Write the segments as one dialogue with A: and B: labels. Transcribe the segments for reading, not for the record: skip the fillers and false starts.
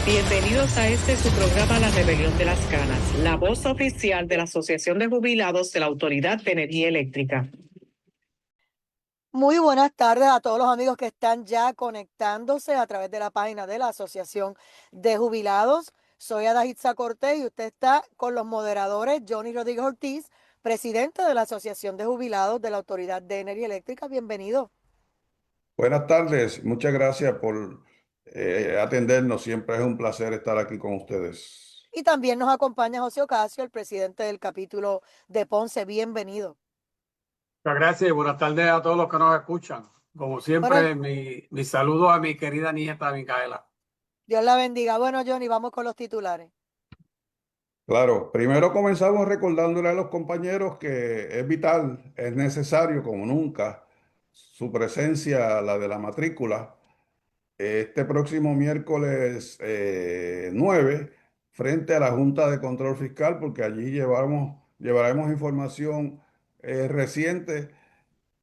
A: Bienvenidos a este su programa La Rebelión de las Canas, la voz oficial de la Asociación de Jubilados de la Autoridad de Energía Eléctrica.
B: Muy buenas tardes a todos los amigos que están ya conectándose a través de la página de la Asociación de Jubilados. Soy Adaitza Cortés y usted está con los moderadores Johnny Rodríguez Ortiz, presidente de la Asociación de Jubilados de la Autoridad de Energía Eléctrica. Bienvenido.
C: Buenas tardes, muchas gracias por atendernos. Siempre es un placer estar aquí con ustedes.
B: Y también nos acompaña José Ocasio, el presidente del capítulo de Ponce. Bienvenido.
D: Muchas gracias y buenas tardes a todos los que nos escuchan. Como siempre,
B: Bueno,
D: mi saludo a mi querida nieta Micaela.
B: Dios la bendiga. Bueno, Johnny, vamos con los titulares.
C: Claro, primero comenzamos recordándole a los compañeros que es vital, es necesario como nunca su presencia, la de la matrícula, este próximo miércoles 9 frente a la Junta de Control Fiscal, porque allí llevaremos información reciente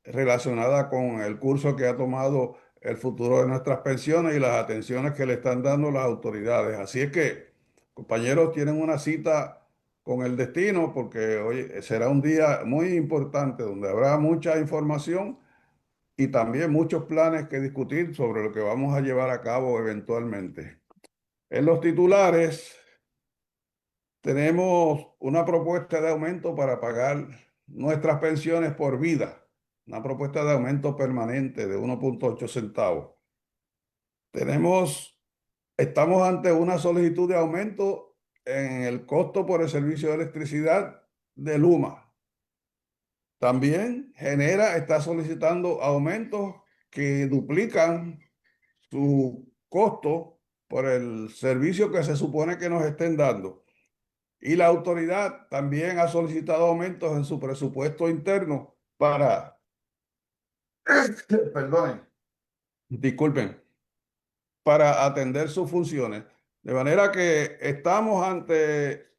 C: relacionada con el curso que ha tomado el futuro de nuestras pensiones y las atenciones que le están dando las autoridades. Así es que, compañeros, tienen una cita con el destino porque hoy será un día muy importante donde habrá mucha información y también muchos planes que discutir sobre lo que vamos a llevar a cabo eventualmente. En los titulares tenemos una propuesta de aumento para pagar nuestras pensiones por vida, una propuesta de aumento permanente de 1.8 centavos. Estamos ante una solicitud de aumento en el costo por el servicio de electricidad de Luma. También está solicitando aumentos que duplican su costo por el servicio que se supone que nos estén dando. Y la autoridad también ha solicitado aumentos en su presupuesto interno perdonen, disculpen, para atender sus funciones. De manera que estamos ante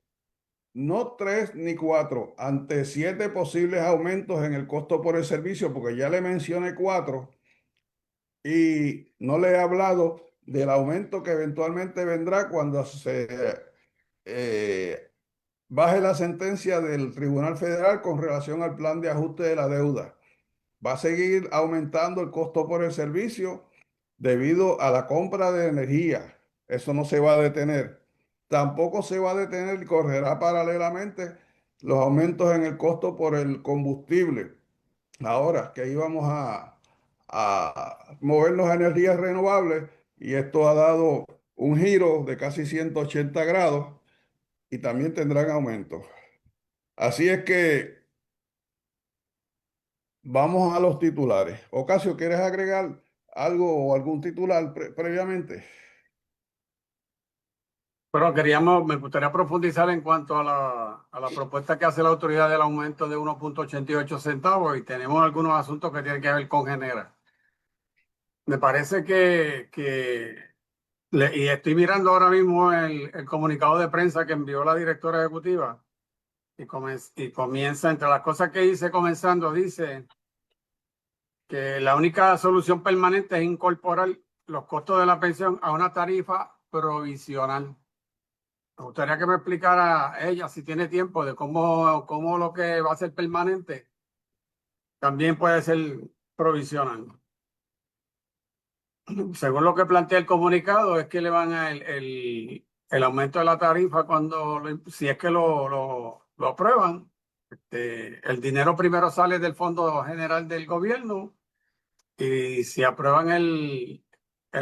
C: no 3 ni 4, ante 7 posibles aumentos en el costo por el servicio, porque ya le mencioné 4 y no le he hablado del aumento que eventualmente vendrá cuando se eh, baje la sentencia del Tribunal Federal con relación al plan de ajuste de la deuda. Va a seguir aumentando el costo por el servicio debido a la compra de energía. Eso no se va a detener. Tampoco se va a detener y correrá paralelamente los aumentos en el costo por el combustible. Ahora que íbamos a movernos a energías renovables y esto ha dado un giro de casi 180 grados y también tendrán aumentos. Así es que vamos a los titulares. Ocasio, ¿quieres agregar algo o algún titular previamente?
D: Pero me gustaría profundizar en cuanto a la propuesta que hace la autoridad del aumento de 1.88 centavos y tenemos algunos asuntos que tienen que ver con Genera. Me parece y estoy mirando ahora mismo el comunicado de prensa que envió la directora ejecutiva y comienza, entre las cosas que dice comenzando, dice que la única solución permanente es incorporar los costos de la pensión a una tarifa provisional. Me gustaría que me explicara ella, si tiene tiempo, de cómo lo que va a ser permanente también puede ser provisional. Según lo que plantea el comunicado, es que le van a el aumento de la tarifa si es que lo aprueban. El dinero primero sale del Fondo General del Gobierno y si aprueban el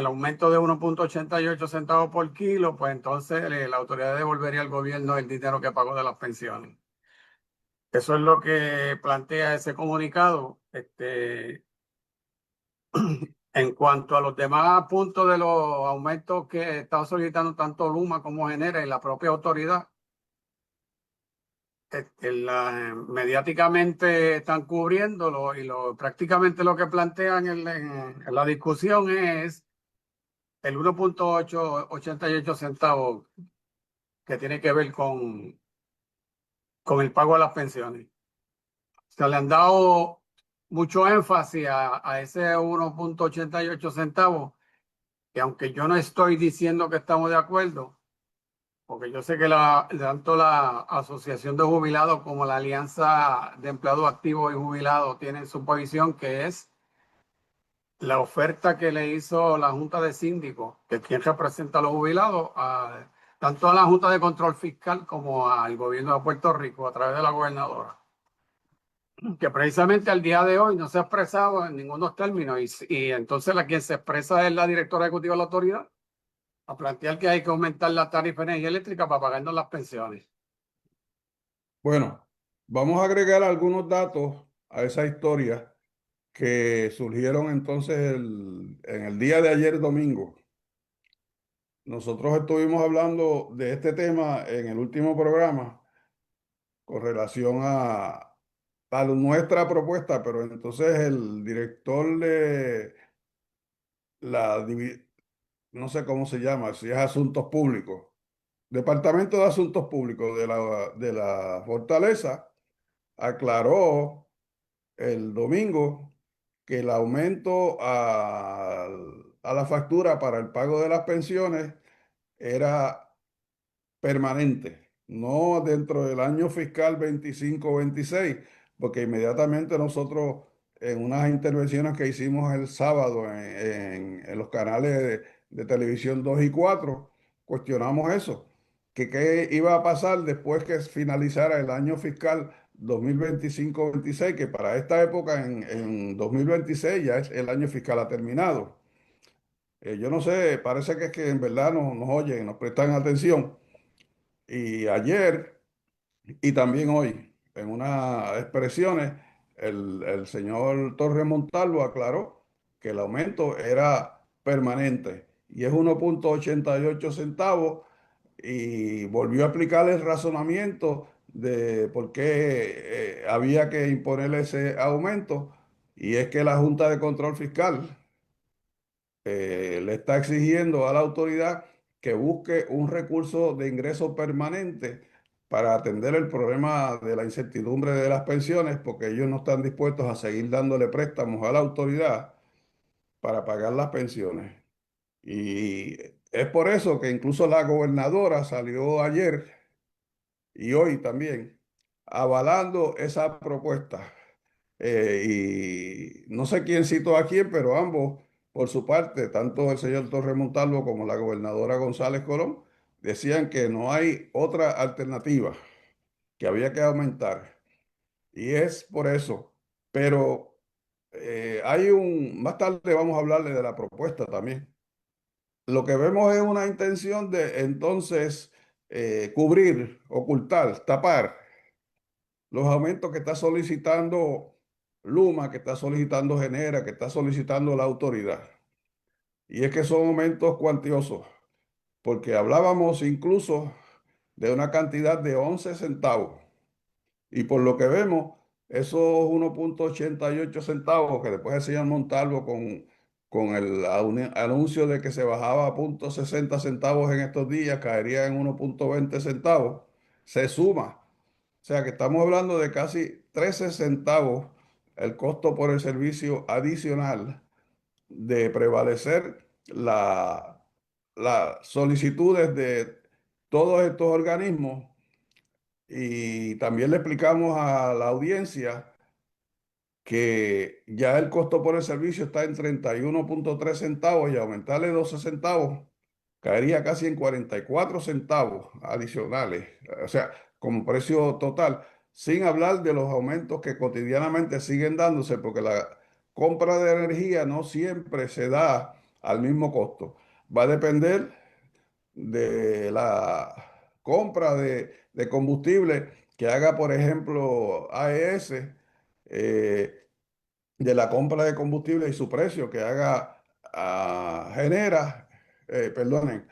D: aumento de 1.88 centavos por kilo, pues entonces la autoridad devolvería al gobierno el dinero que pagó de las pensiones. Eso es lo que plantea ese comunicado. En cuanto a los demás puntos de los aumentos que está solicitando tanto Luma como Genera y la propia autoridad, mediáticamente están cubriéndolo y prácticamente lo que plantean en la discusión es el 1.88 centavos que tiene que ver con el pago de las pensiones. Se le han dado mucho énfasis a ese 1.88 centavos que aunque yo no estoy diciendo que estamos de acuerdo, porque yo sé que tanto la Asociación de Jubilados como la Alianza de Empleados Activos y Jubilados tienen su posición, que es la oferta que le hizo la Junta de Síndicos, que es quien representa a los jubilados, tanto a la Junta de Control Fiscal como al gobierno de Puerto Rico a través de la gobernadora, que precisamente al día de hoy no se ha expresado en ningunos términos y entonces la quien se expresa es la directora ejecutiva de la autoridad a plantear que hay que aumentar la tarifa de energía eléctrica para pagarnos las pensiones.
C: Bueno, vamos a agregar algunos datos a esa historia que surgieron entonces en el día de ayer domingo. Nosotros estuvimos hablando de este tema en el último programa con relación a nuestra propuesta, pero entonces el director de no sé cómo se llama, si es Asuntos Públicos, Departamento de Asuntos Públicos de la Fortaleza, aclaró el domingo que el aumento a la factura para el pago de las pensiones era permanente, no dentro del año fiscal 25-26, porque inmediatamente nosotros en unas intervenciones que hicimos el sábado en los canales de televisión 2 y 4 cuestionamos eso, que qué iba a pasar después que finalizara el año fiscal 2025-26, que para esta época en 2026 ya es el año fiscal ha terminado. Yo no sé, parece que es que en verdad nos oyen, nos prestan atención. Y ayer y también hoy, en unas expresiones, el señor Torres Montalvo aclaró que el aumento era permanente y es 1,88 centavos y volvió a aplicar el razonamiento de por qué había que imponer ese aumento y es que la Junta de Control Fiscal le está exigiendo a la autoridad que busque un recurso de ingreso permanente para atender el problema de la incertidumbre de las pensiones, porque ellos no están dispuestos a seguir dándole préstamos a la autoridad para pagar las pensiones. Y es por eso que incluso la gobernadora salió ayer y hoy también avalando esa propuesta. Y no sé quién citó a quién, pero ambos, por su parte, tanto el señor Torres Montalvo como la gobernadora González Colón, decían que no hay otra alternativa, que había que aumentar. Y es por eso. Pero más tarde vamos a hablarle de la propuesta también. Lo que vemos es una intención de entonces cubrir, ocultar, tapar los aumentos que está solicitando Luma, que está solicitando Genera, que está solicitando la autoridad. Y es que son aumentos cuantiosos, porque hablábamos incluso de una cantidad de 11 centavos. Y por lo que vemos, esos 1,88 centavos que después el señor Montalvo con el anuncio de que se bajaba a 0,60 centavos en estos días, caería en 1,20 centavos, se suma. O sea que estamos hablando de casi 13 centavos el costo por el servicio adicional de prevalecer las solicitudes de todos estos organismos. Y también le explicamos a la audiencia que ya el costo por el servicio está en 31,3 centavos y aumentarle 12 centavos caería casi en 44 centavos adicionales, o sea, como precio total, sin hablar de los aumentos que cotidianamente siguen dándose, porque la compra de energía no siempre se da al mismo costo. Va a depender de la compra de combustible que haga, por ejemplo, AES, de la compra de combustible y su precio que haga perdonen,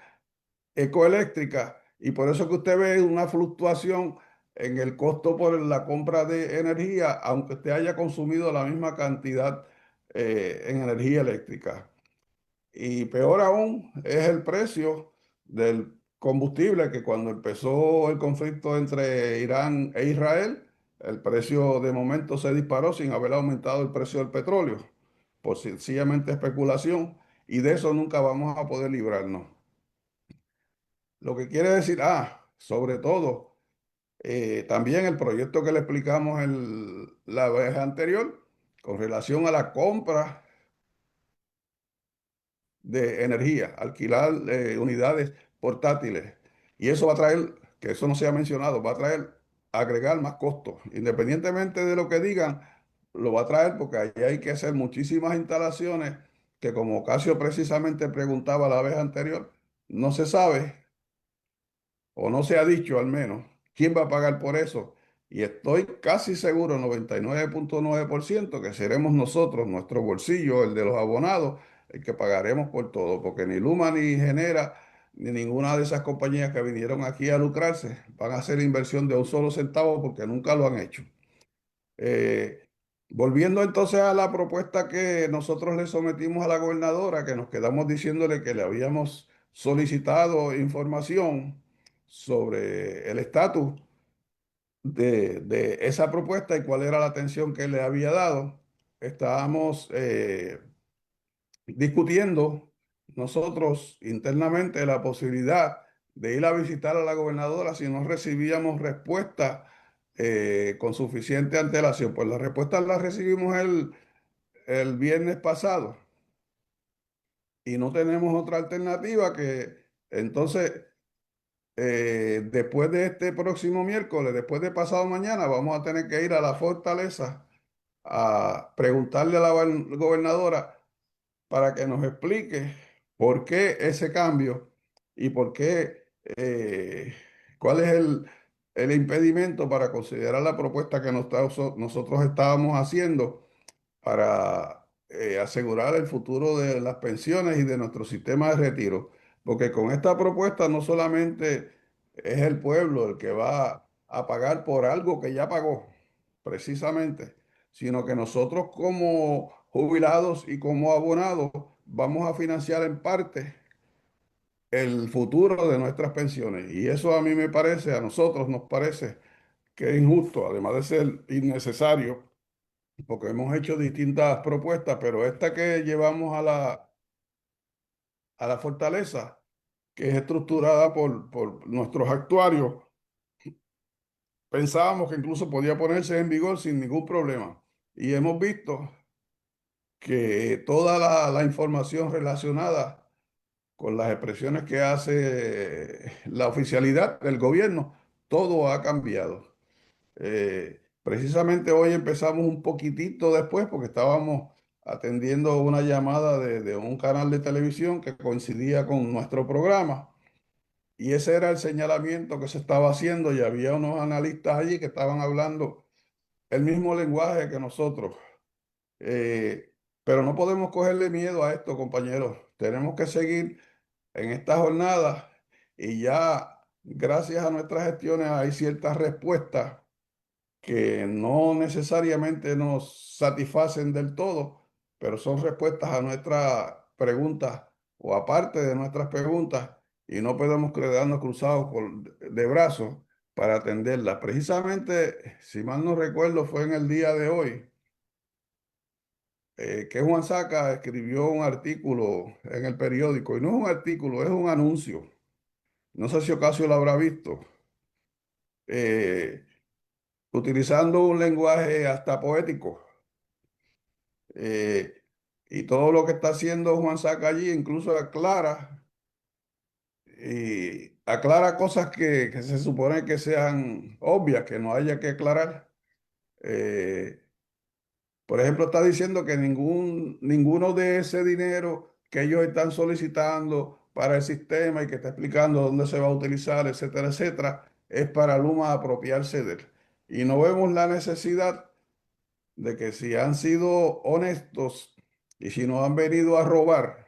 C: Ecoeléctrica, y por eso que usted ve una fluctuación en el costo por la compra de energía, aunque usted haya consumido la misma cantidad en energía eléctrica. Y peor aún es el precio del combustible, que cuando empezó el conflicto entre Irán e Israel, el precio de momento se disparó sin haber aumentado el precio del petróleo, por sencillamente especulación. y de eso nunca vamos a poder librarnos. Lo que quiere decir, sobre todo, también el proyecto que le explicamos la vez anterior con relación a la compra de energía, alquilar unidades portátiles. Y eso va a traer, que eso no se ha mencionado, va a traer, agregar más costos. Independientemente de lo que digan, lo va a traer porque ahí hay que hacer muchísimas instalaciones que, como Ocasio precisamente preguntaba la vez anterior, no se sabe o no se ha dicho al menos quién va a pagar por eso. Y estoy casi seguro, 99.9%, que seremos nosotros, nuestro bolsillo, el de los abonados, el que pagaremos por todo, porque ni Luma ni Genera, ni ninguna de esas compañías que vinieron aquí a lucrarse van a hacer inversión de un solo centavo porque nunca lo han hecho. Eh, Volviendo entonces a la propuesta que nosotros le sometimos a la gobernadora, que nos quedamos diciéndole que le habíamos solicitado información sobre el estatus de esa propuesta y cuál era la atención que le había dado. Estábamos discutiendo nosotros internamente la posibilidad de ir a visitar a la gobernadora si no recibíamos respuesta con suficiente antelación. Pues la respuesta la recibimos el viernes pasado y no tenemos otra alternativa que entonces después de este próximo miércoles, después de pasado mañana, vamos a tener que ir a la fortaleza a preguntarle a la gobernadora para que nos explique por qué ese cambio y por qué, cuál es el impedimento para considerar la propuesta que nosotros estábamos haciendo para asegurar el futuro de las pensiones y de nuestro sistema de retiro. Porque con esta propuesta no solamente es el pueblo el que va a pagar por algo que ya pagó, precisamente, sino que nosotros como jubilados y como abonados vamos a financiar en parte el futuro de nuestras pensiones. Y eso a mí me parece, a nosotros nos parece que es injusto, además de ser innecesario porque hemos hecho distintas propuestas, pero esta que llevamos a la fortaleza, que es estructurada por nuestros actuarios, pensábamos que incluso podía ponerse en vigor sin ningún problema. Y hemos visto que toda la información relacionada con las expresiones que hace la oficialidad del gobierno, todo ha cambiado. Precisamente hoy empezamos un poquitito después porque estábamos atendiendo una llamada de un canal de televisión que coincidía con nuestro programa y ese era el señalamiento que se estaba haciendo y había unos analistas allí que estaban hablando el mismo lenguaje que nosotros. Eh, pero no podemos cogerle miedo a esto, compañeros. Tenemos que seguir en esta jornada y ya gracias a nuestras gestiones hay ciertas respuestas que no necesariamente nos satisfacen del todo, pero son respuestas a nuestras preguntas o aparte de nuestras preguntas y no podemos quedarnos cruzados de brazos para atenderlas. Precisamente, si mal no recuerdo, fue en el día de hoy que Juan Saca escribió un artículo en el periódico, y no es un artículo, es un anuncio. No sé si Ocasio lo habrá visto. eh, Utilizando un lenguaje hasta poético. Eh, y todo lo que está haciendo Juan Saca allí incluso aclara, y aclara cosas que se supone que sean obvias, que no haya que aclarar. Eh, por ejemplo, está diciendo que ninguno de ese dinero que ellos están solicitando para el sistema y que está explicando dónde se va a utilizar, etcétera, etcétera, es para Luma apropiarse de él. Y no vemos la necesidad de que si han sido honestos y si nos han venido a robar,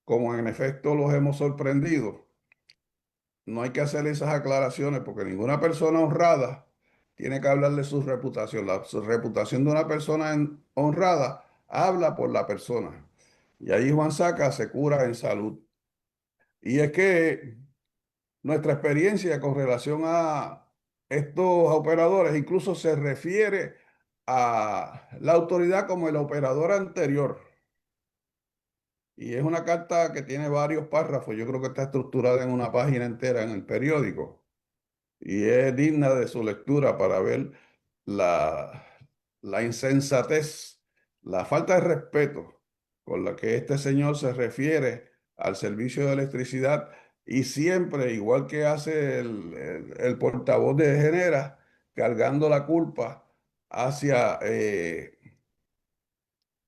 C: como en efecto los hemos sorprendido, no hay que hacer esas aclaraciones porque ninguna persona honrada tiene que hablar de su reputación. Su reputación de una persona honrada habla por la persona. Y ahí Juan Saca se cura en salud. Y es que nuestra experiencia con relación a estos operadores incluso se refiere a la autoridad como el operador anterior. Y es una carta que tiene varios párrafos. Yo creo que está estructurada en una página entera en el periódico. Y es digna de su lectura para ver la, la insensatez, la falta de respeto con la que este señor se refiere al servicio de electricidad y siempre, igual que hace el portavoz de Genera, cargando la culpa hacia,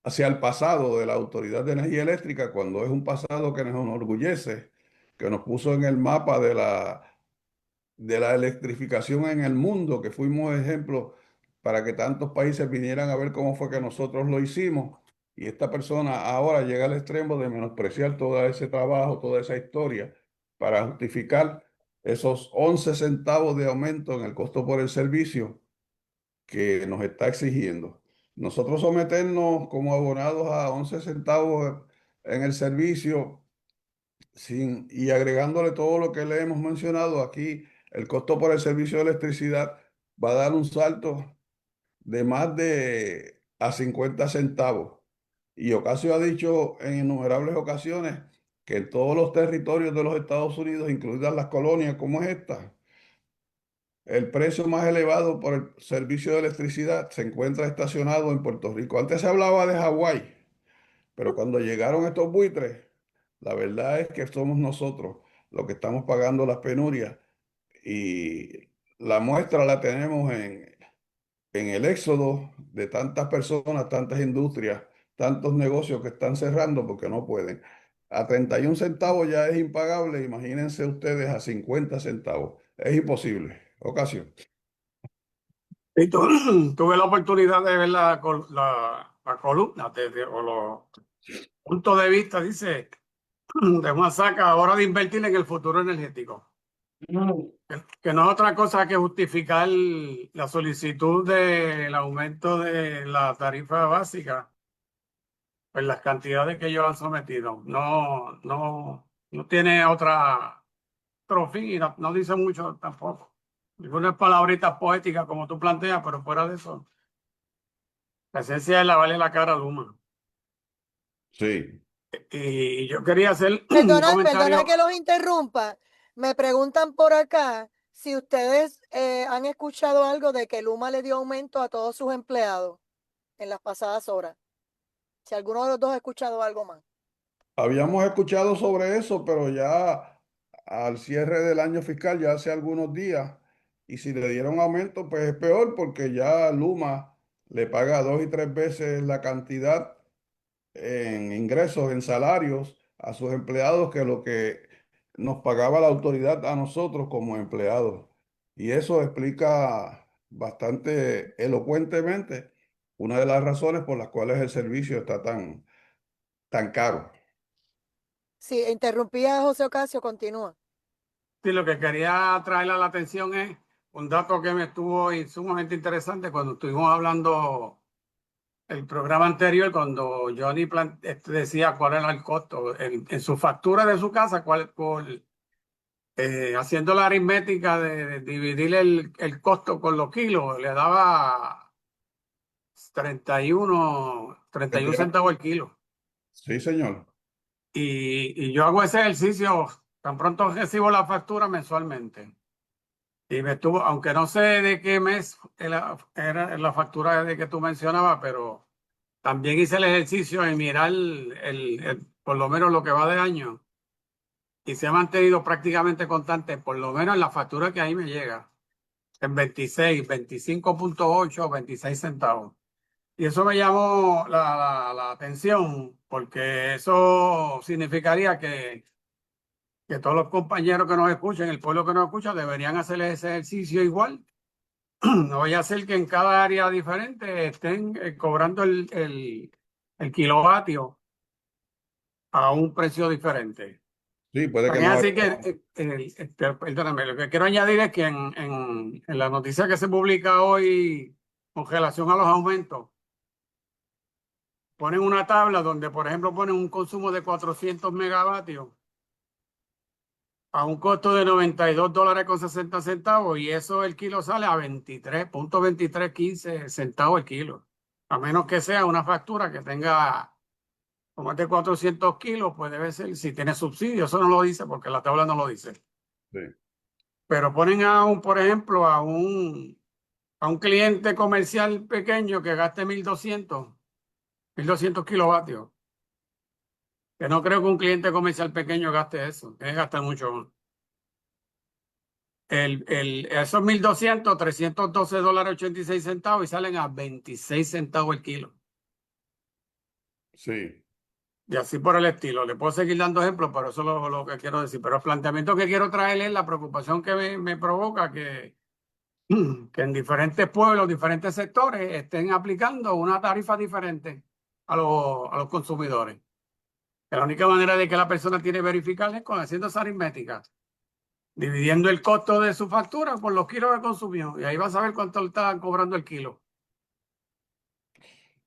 C: hacia el pasado de la Autoridad de Energía Eléctrica, cuando es un pasado que nos enorgullece, que nos puso en el mapa de la electrificación en el mundo, que fuimos ejemplo para que tantos países vinieran a ver cómo fue que nosotros lo hicimos. Y esta persona ahora llega al extremo de menospreciar todo ese trabajo, toda esa historia, para justificar esos 11 centavos de aumento en el costo por el servicio que nos está exigiendo. Nosotros someternos como abonados a 11 centavos en el servicio y agregándole todo lo que le hemos mencionado aquí, el costo por el servicio de electricidad va a dar un salto de más de a 50 centavos. Y Ocasio ha dicho en innumerables ocasiones que en todos los territorios de los Estados Unidos, incluidas las colonias como es esta, el precio más elevado por el servicio de electricidad se encuentra estacionado en Puerto Rico. Antes se hablaba de Hawái, pero cuando llegaron estos buitres, la verdad es que somos nosotros los que estamos pagando las penurias y la muestra la tenemos en el éxodo de tantas personas, tantas industrias, tantos negocios que están cerrando porque no pueden. A 31 centavos ya es impagable, imagínense ustedes a 50 centavos. Es imposible. Ocasión.
D: Y tuve la oportunidad de ver la columna o los puntos de vista, dice, de Juan Saca, a hora de invertir en el futuro energético. Que no es otra cosa que justificar la solicitud del aumento de la tarifa básica, pues las cantidades que ellos han sometido. No tiene otro fin y no dice mucho tampoco. Algunas palabritas poéticas como tú planteas, pero fuera de eso, la esencia es lavarle la cara a Luma.
C: Sí.
D: Y yo quería hacer un
B: Perdona
D: comentario.
B: que los interrumpa. Me preguntan por acá si ustedes han escuchado algo de que Luma le dio aumento a todos sus empleados en las pasadas horas. Si alguno de los dos ha escuchado algo más.
C: Habíamos escuchado sobre eso, pero ya al cierre del año fiscal, ya hace algunos días, y si le dieron aumento, pues es peor porque ya Luma le paga 2 y 3 veces la cantidad en ingresos, en salarios a sus empleados que lo que nos pagaba la autoridad a nosotros como empleados. Y eso explica bastante elocuentemente una de las razones por las cuales el servicio está tan caro.
B: Sí, interrumpí a José Ocasio, continúa.
D: Sí, lo que quería traerle a la atención es un dato que me estuvo sumamente interesante cuando estuvimos hablando el programa anterior, cuando Johnny decía cuál era el costo en su factura de su casa, haciendo la aritmética de dividir el costo con los kilos, le daba 31 centavos el kilo.
C: Sí, señor.
D: Y yo hago ese ejercicio tan pronto recibo la factura mensualmente. Y me estuvo, aunque no sé de qué mes era la factura de que tú mencionabas, pero también hice el ejercicio de mirar por lo menos lo que va de año. Y se ha mantenido prácticamente constante, por lo menos en la factura que ahí me llega, en 25.8 o 26 centavos. Y eso me llamó la atención, porque eso significaría que todos los compañeros que nos escuchan, el pueblo que nos escucha, deberían hacer ese ejercicio igual. No vaya a ser que en cada área diferente estén cobrando el kilovatio a un precio diferente.
C: Sí, puede que
D: También
C: no
D: así
C: haya.
D: que, perdóname, lo que quiero añadir es que en la noticia que se publica hoy con relación a los aumentos, ponen una tabla donde, por ejemplo, ponen un consumo de 400 megavatios a un costo de $92.60 y eso el kilo sale a 23.2315 centavos el kilo, a menos que sea una factura que tenga o más de 400 kilos, pues debe ser, si tiene subsidio, eso no lo dice porque la tabla no lo dice.
C: Sí.
D: Pero ponen por ejemplo, a un cliente comercial pequeño que gaste 1200 kilovatios. Que no creo que un cliente comercial pequeño gaste eso, que gasta mucho más. Esos 1200, $312.86 y salen a 26 centavos el kilo.
C: Sí.
D: Y así por el estilo. Le puedo seguir dando ejemplos, pero eso es lo que quiero decir. Pero el planteamiento que quiero traer es la preocupación que me provoca que en diferentes pueblos, diferentes sectores, estén aplicando una tarifa diferente a los consumidores. Que la única manera de que la persona tiene que verificar es con haciendo esa aritmética, dividiendo el costo de su factura por los kilos que consumió. Y ahí va a saber cuánto le está cobrando el kilo.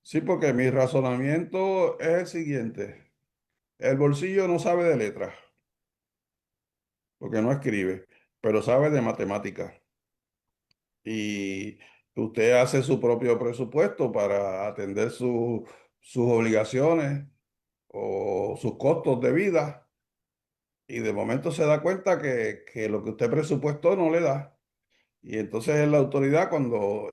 C: Sí, porque mi razonamiento es el siguiente. El bolsillo no sabe de letras, porque no escribe, pero sabe de matemáticas. Y usted hace su propio presupuesto para atender sus obligaciones o sus costos de vida. Y de momento se da cuenta que lo que usted presupuestó no le da. Y entonces es la autoridad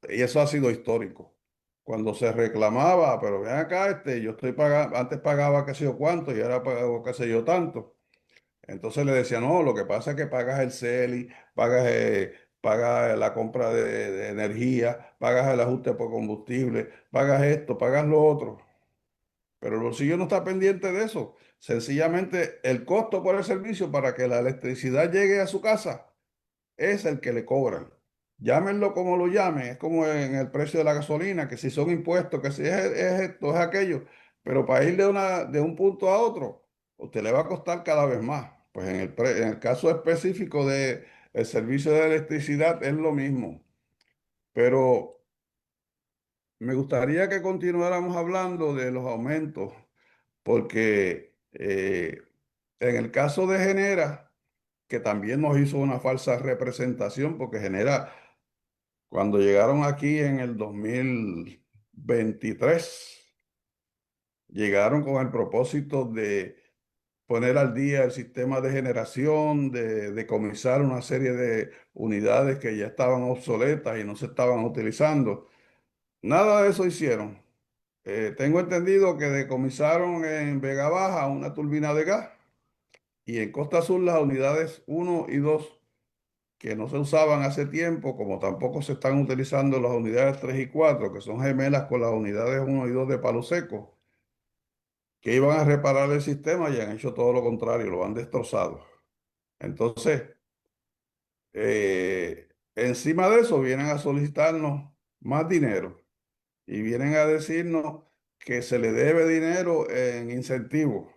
C: y eso ha sido histórico, cuando se reclamaba, pero ven acá, yo estoy pagando, antes pagaba qué sé yo cuánto y ahora pago qué sé yo tanto. Entonces le decía, no, lo que pasa es que pagas el CELI, pagas la compra de energía, pagas el ajuste por combustible, pagas esto, pagas lo otro. Pero el bolsillo no está pendiente de eso. Sencillamente el costo por el servicio para que la electricidad llegue a su casa es el que le cobran. Llámenlo como lo llamen, es como en el precio de la gasolina, que si son impuestos, que si es esto, es aquello, pero para ir de un punto a otro, usted le va a costar cada vez más. Pues en el caso específico de el servicio de electricidad es lo mismo, pero me gustaría que continuáramos hablando de los aumentos, porque en el caso de Genera, que también nos hizo una falsa representación, porque Genera cuando llegaron aquí en el 2023, llegaron con el propósito de poner al día el sistema de generación, de decomisar una serie de unidades que ya estaban obsoletas y no se estaban utilizando. Nada de eso hicieron. Tengo entendido que decomisaron en Vega Baja una turbina de gas y en Costa Sur las unidades uno y 2 que no se usaban hace tiempo, como tampoco se están utilizando las unidades 3 y 4 que son gemelas con las unidades uno y 2 de Palo Seco, que iban a reparar el sistema y han hecho todo lo contrario, lo han destrozado. Entonces, encima de eso vienen a solicitarnos más dinero y vienen a decirnos que se le debe dinero en incentivos.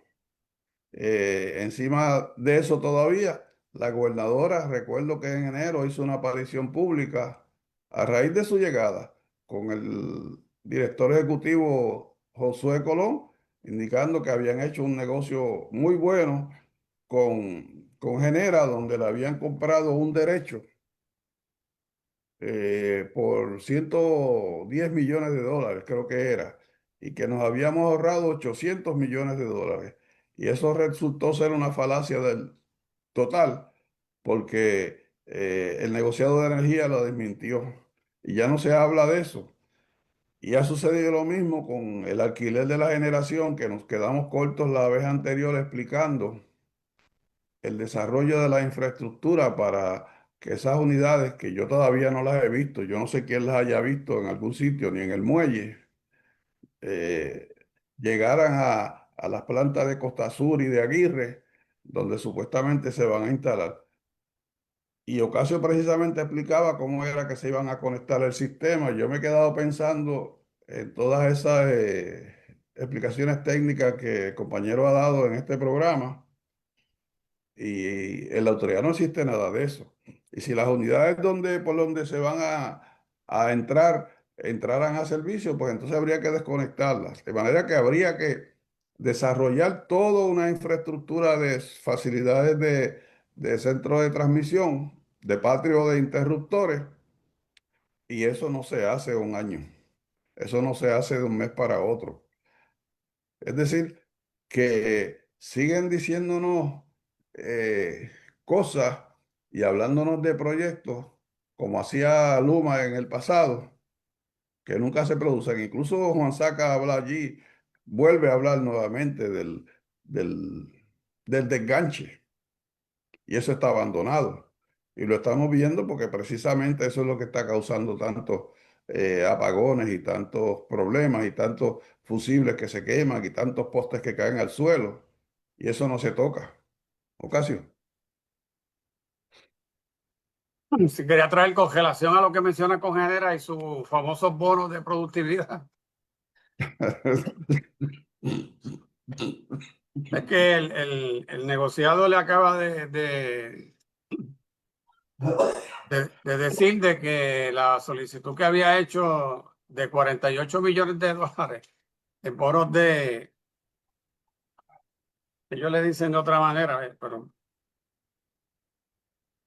C: Encima de eso todavía, la gobernadora, recuerdo que en enero hizo una aparición pública a raíz de su llegada con el director ejecutivo Josué Colón, indicando que habían hecho un negocio muy bueno con Genera, donde le habían comprado un derecho por 110 millones de dólares, creo que era, y que nos habíamos ahorrado 800 millones de dólares. Y eso resultó ser una falacia del total, porque el negociado de energía lo desmintió y ya no se habla de eso. Y ha sucedido lo mismo con el alquiler de la generación, que nos quedamos cortos la vez anterior explicando el desarrollo de la infraestructura para que esas unidades, que yo todavía no las he visto, yo no sé quién las haya visto en algún sitio ni en el muelle, eh, llegaran a las plantas de Costa Sur y de Aguirre, donde supuestamente se van a instalar. Y Ocasio precisamente explicaba cómo era que se iban a conectar el sistema. Yo me he quedado pensando en todas esas explicaciones técnicas que el compañero ha dado en este programa y en la autoridad no existe nada de eso. Y si las unidades por donde se van a entrar entraran a servicio, pues entonces habría que desconectarlas. De manera que habría que desarrollar toda una infraestructura de facilidades de centro de transmisión, de patio de interruptores, y eso no se hace un año. Eso no se hace de un mes para otro. Es decir, que siguen diciéndonos cosas y hablándonos de proyectos como hacía Luma en el pasado, que nunca se producen. Incluso Juan Saca habla allí, vuelve a hablar nuevamente del, del desganche, y eso está abandonado. Y lo estamos viendo porque precisamente eso es lo que está causando tantos apagones y tantos problemas y tantos fusibles que se queman y tantos postes que caen al suelo. Y eso no se toca. Ocasio.
D: Si quería traer congelación a lo que menciona Congenera y sus famosos bonos de productividad. Es que el negociado le acaba de decir de que la solicitud que había hecho de 48 millones de dólares en bonos ellos le dicen de otra manera,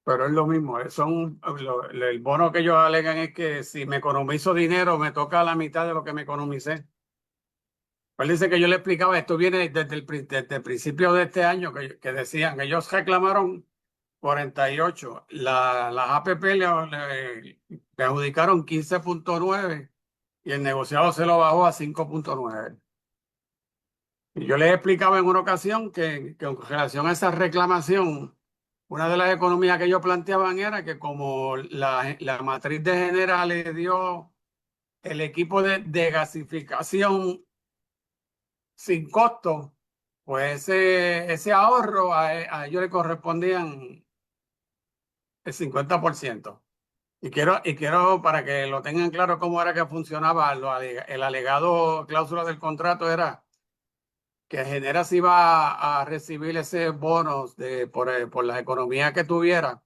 D: pero es lo mismo. El bono que ellos alegan es que si me economizo dinero, me toca la mitad de lo que me economicé. Pues dice que yo le explicaba, esto viene desde el principio de este año, que decían que ellos reclamaron 48, las APP le adjudicaron 15,9 y el negociado se lo bajó a 5,9. Y yo les explicaba en una ocasión que con relación a esa reclamación, una de las economías que ellos planteaban era que como la matriz de Genera le dio el equipo de gasificación sin costo, pues ese ahorro a ellos le correspondían el 50%. Y quiero para que lo tengan claro cómo era que funcionaba, el alegado cláusula del contrato era que Genera se iba a recibir ese bono por la economía que tuviera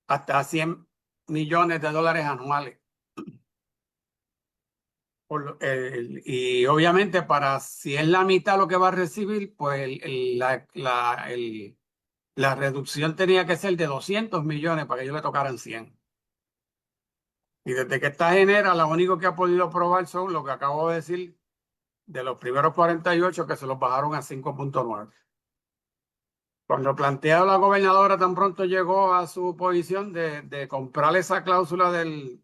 D: hasta 100 millones de dólares anuales. Y obviamente si es la mitad lo que va a recibir, pues la reducción tenía que ser de 200 millones para que ellos le tocaran 100. Y desde que está Genera, lo único que ha podido probar son lo que acabo de decir, de los primeros 48 que se los bajaron a 5,9. Cuando plantea la gobernadora, tan pronto llegó a su posición de comprar esa cláusula del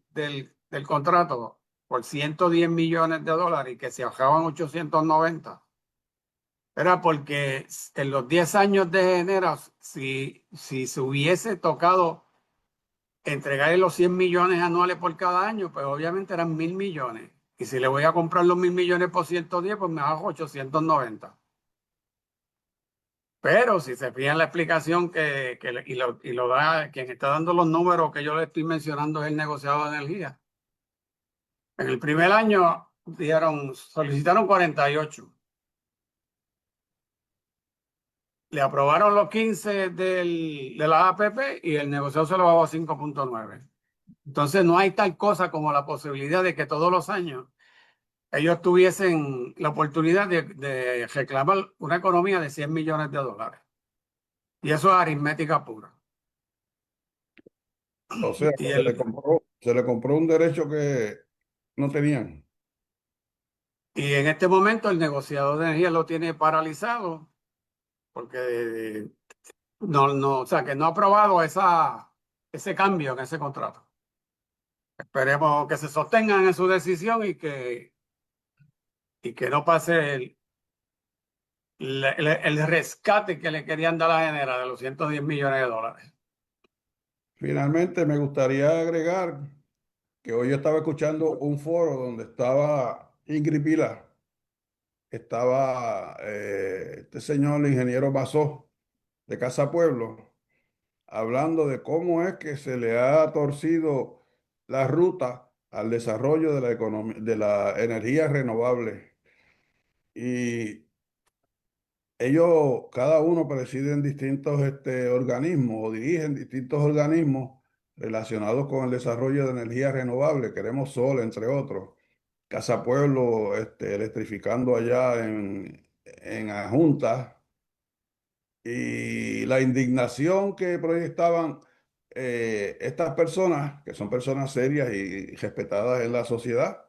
D: contrato por 110 millones de dólares y que se bajaban 890, era porque en los 10 años de Genera, si se hubiese tocado entregarle los 100 millones anuales por cada año, pues obviamente eran 1.000 millones. Y si le voy a comprar los 1.000 millones por 110, pues me bajo 890. Pero si se fijan la explicación y lo da, quien está dando los números que yo le estoy mencionando es el negociado de energía. En el primer año solicitaron 48. Le aprobaron los 15 de la APP y el negociado se lo bajó a 5,9. Entonces no hay tal cosa como la posibilidad de que todos los años ellos tuviesen la oportunidad de reclamar una economía de 100 millones de dólares. Y eso es aritmética pura.
C: O sea,
D: Y
C: se le compró un derecho que no tenían.
D: en este momento el negociador de energía lo tiene paralizado porque o sea, que no ha aprobado ese cambio en ese contrato. Esperemos que se sostengan en su decisión y que no pase el rescate que le querían dar a Genera de los 110 millones de dólares.
C: Finalmente, me gustaría agregar que hoy yo estaba escuchando un foro donde estaba Ingrid Pilar, estaba este señor, el ingeniero Basó, de Casa Pueblo, hablando de cómo es que se le ha torcido la ruta al desarrollo de la economía, de la energía renovable. Y ellos, cada uno presiden distintos organismos o dirigen distintos organismos relacionados con el desarrollo de energía renovable. Queremos Sol, entre otros. Casa Pueblo, electrificando allá en Ajunta. Y la indignación que proyectaban estas personas, que son personas serias y respetadas en la sociedad,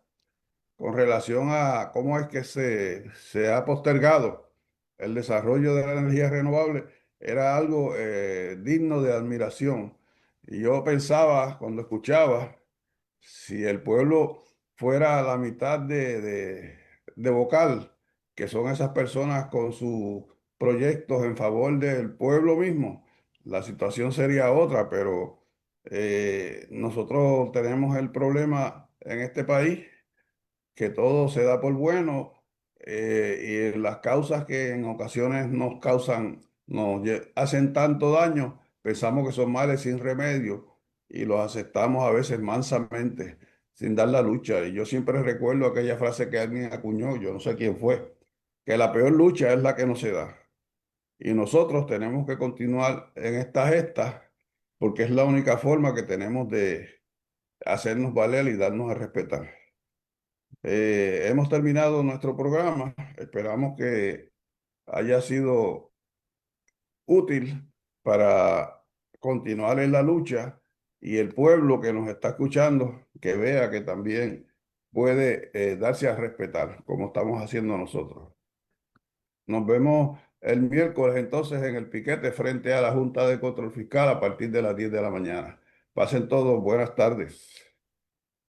C: con relación a cómo es que se ha postergado el desarrollo de la energía renovable era algo digno de admiración. Y yo pensaba, cuando escuchaba, si el pueblo fuera la mitad de vocal, que son esas personas con sus proyectos en favor del pueblo mismo, la situación sería otra, pero nosotros tenemos el problema en este país que todo se da por bueno, y las causas que en ocasiones nos causan, hacen tanto daño, pensamos que son males sin remedio y los aceptamos a veces mansamente, sin dar la lucha. Y yo siempre recuerdo aquella frase que alguien acuñó, yo no sé quién fue, que la peor lucha es la que no se da. Y nosotros tenemos que continuar en esta gesta porque es la única forma que tenemos de hacernos valer y darnos a respetar. Hemos terminado nuestro programa. Esperamos que haya sido útil para continuar en la lucha y el pueblo que nos está escuchando, que vea que también puede darse a respetar, como estamos haciendo nosotros. Nos vemos el miércoles entonces en el piquete frente a la Junta de Control Fiscal a partir de las 10 de la mañana. Pasen todos, buenas tardes.